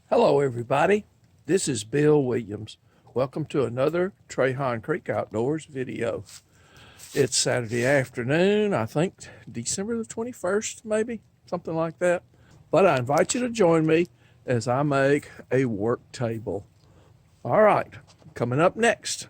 Hello, everybody. This is Bill Williams. Welcome to another Trahan Creek Outdoors video. It's Saturday afternoon, I think December the 21st, maybe, something like that. But I invite you to join me as I make a work table. All right, coming up next.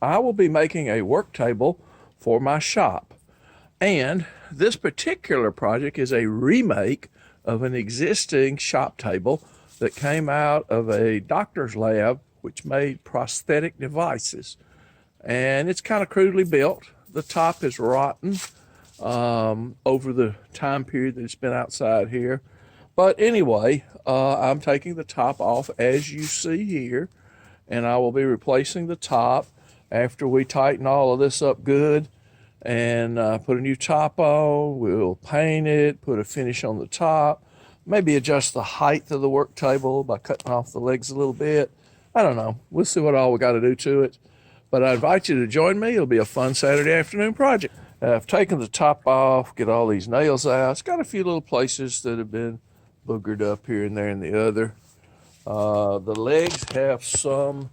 I will be making a work table for my shop. And this particular project is a remake of an existing shop table that came out of a doctor's lab which made prosthetic devices. And it's kind of crudely built. The top is rotten over the time period that it's been outside here. But anyway, I'm taking the top off as you see here, and I will be replacing the top after we tighten all of this up good and put a new top on. We'll paint it, put a finish on the top, maybe adjust the height of the work table by cutting off the legs a little bit. I don't know. We'll see what all we got to do to it. But I invite you to join me. It'll be a fun Saturday afternoon project. I've taken the top off, get all these nails out. It's got a few little places that have been boogered up here and there and the other. The legs have some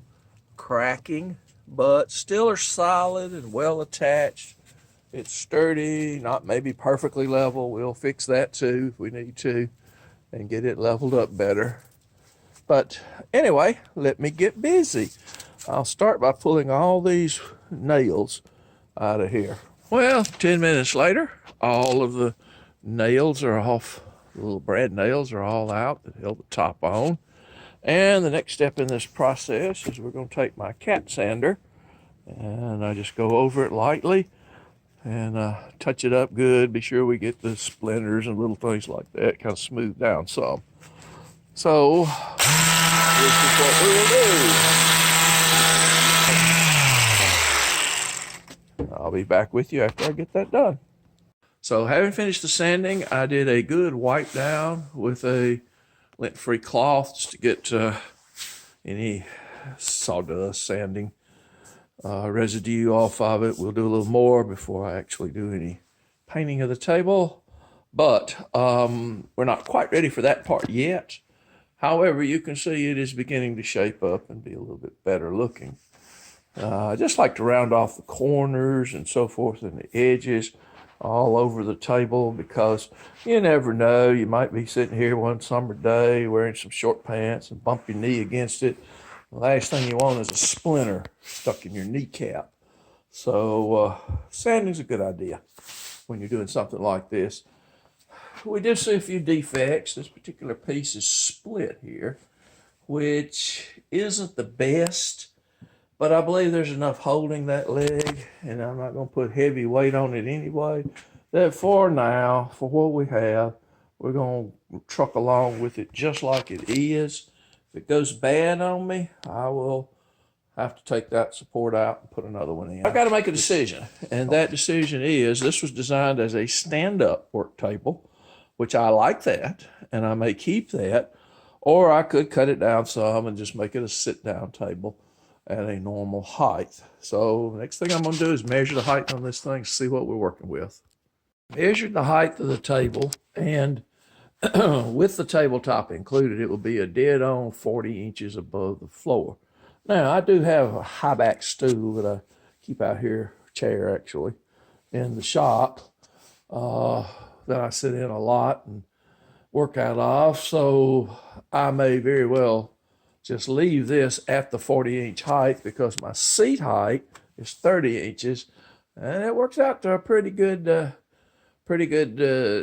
cracking, but still are solid and well attached. It's sturdy, not maybe perfectly level. We'll fix that too if we need to and get it leveled up better. But anyway, let me get busy. I'll start by pulling all these nails out of here. Well, 10 minutes later, all of the nails are off. The little brad nails are all out that held the top on. And the next step in this process is we're going to take my cat sander and I just go over it lightly and touch it up good. Be sure we get the splinters and little things like that kind of smooth down some. So this is what we will do. I'll be back with you after I get that done. So having finished the sanding, I did a good wipe down with a lint-free cloth just to get any sawdust, sanding residue off of it. We'll do a little more before I actually do any painting of the table, but we're not quite ready for that part yet. However, you can see it is beginning to shape up and be a little bit better looking. I just like to round off the corners and so forth and the edges all over the table because you never know. You might be sitting here one summer day wearing some short pants and bump your knee against it. The last thing you want is a splinter stuck in your kneecap. So sanding's a good idea when you're doing something like this. We did see a few defects. This particular piece is split here, which isn't the best, but I believe there's enough holding that leg, and I'm not going to put heavy weight on it anyway, that for now, for what we have, we're going to truck along with it just like it is. If it goes bad on me, I will have to take that support out and put another one in. I've got to make a decision, and that decision is this was designed as a stand-up work table, which I like that, and I may keep that, or I could cut it down some and just make it a sit-down table at a normal height. So next thing I'm going to do is measure the height on this thing, see what we're working with. Measured the height of the table, and with the tabletop included, it will be a dead-on 40 inches above the floor. Now, I do have a high-back stool that I keep out here, chair actually, in the shop that I sit in a lot and work out of, so I may very well just leave this at the 40-inch height because my seat height is 30 inches, and it works out to a pretty good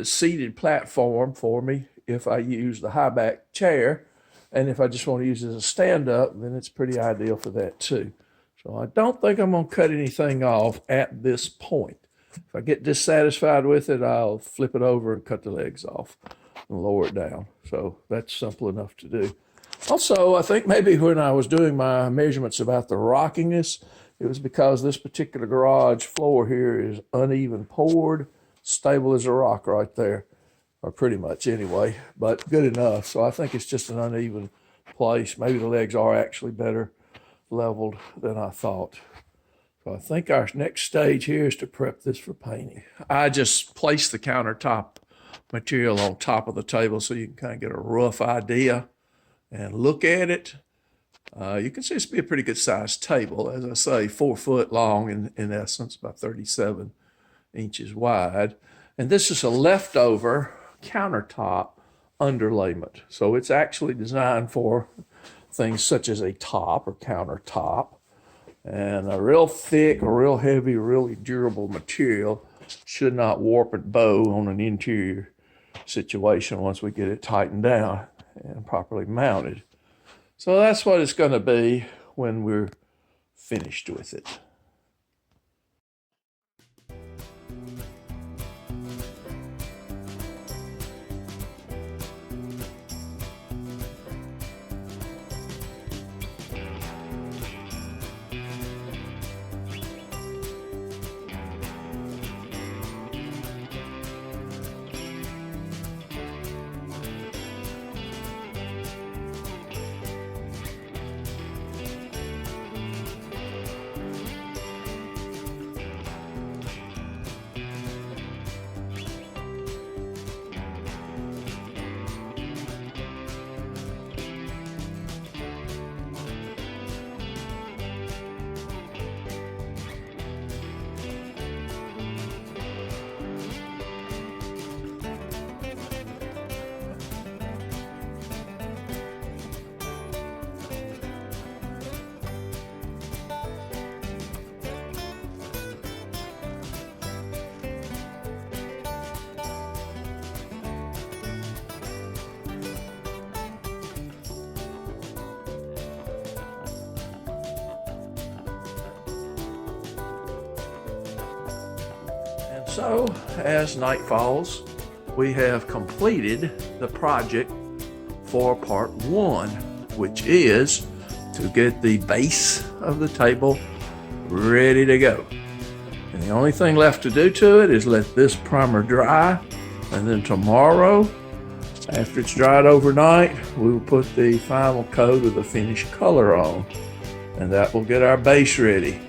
seated platform for me if I use the high back chair. And if I just want to use it as a stand-up, then it's pretty ideal for that too. So I don't think I'm going to cut anything off at this point. If I get dissatisfied with it, I'll flip it over and cut the legs off and lower it down. So that's simple enough to do. Also, I think maybe when I was doing my measurements about the rockiness, it was because this particular garage floor here is uneven poured, stable as a rock right there, or pretty much anyway, but good enough. So I think it's just an uneven place. Maybe the legs are actually better leveled than I thought. So I think our next stage here is to prep this for painting. I just placed the countertop material on top of the table so you can kind of get a rough idea and look at it. You can see it's be a pretty good sized table. As I say, 4 foot long in essence, about 37 inches wide. And this is a leftover countertop underlayment. So it's actually designed for things such as a top or countertop, and a real thick, a real heavy, really durable material should not warp and bow on an interior situation once we get it tightened down and properly mounted. So that's what it's going to be when we're finished with it. So, as night falls, we have completed the project for part 1, which is to get the base of the table ready to go. And the only thing left to do to it is let this primer dry, and then tomorrow, after it's dried overnight, we will put the final coat of the finished color on, and that will get our base ready.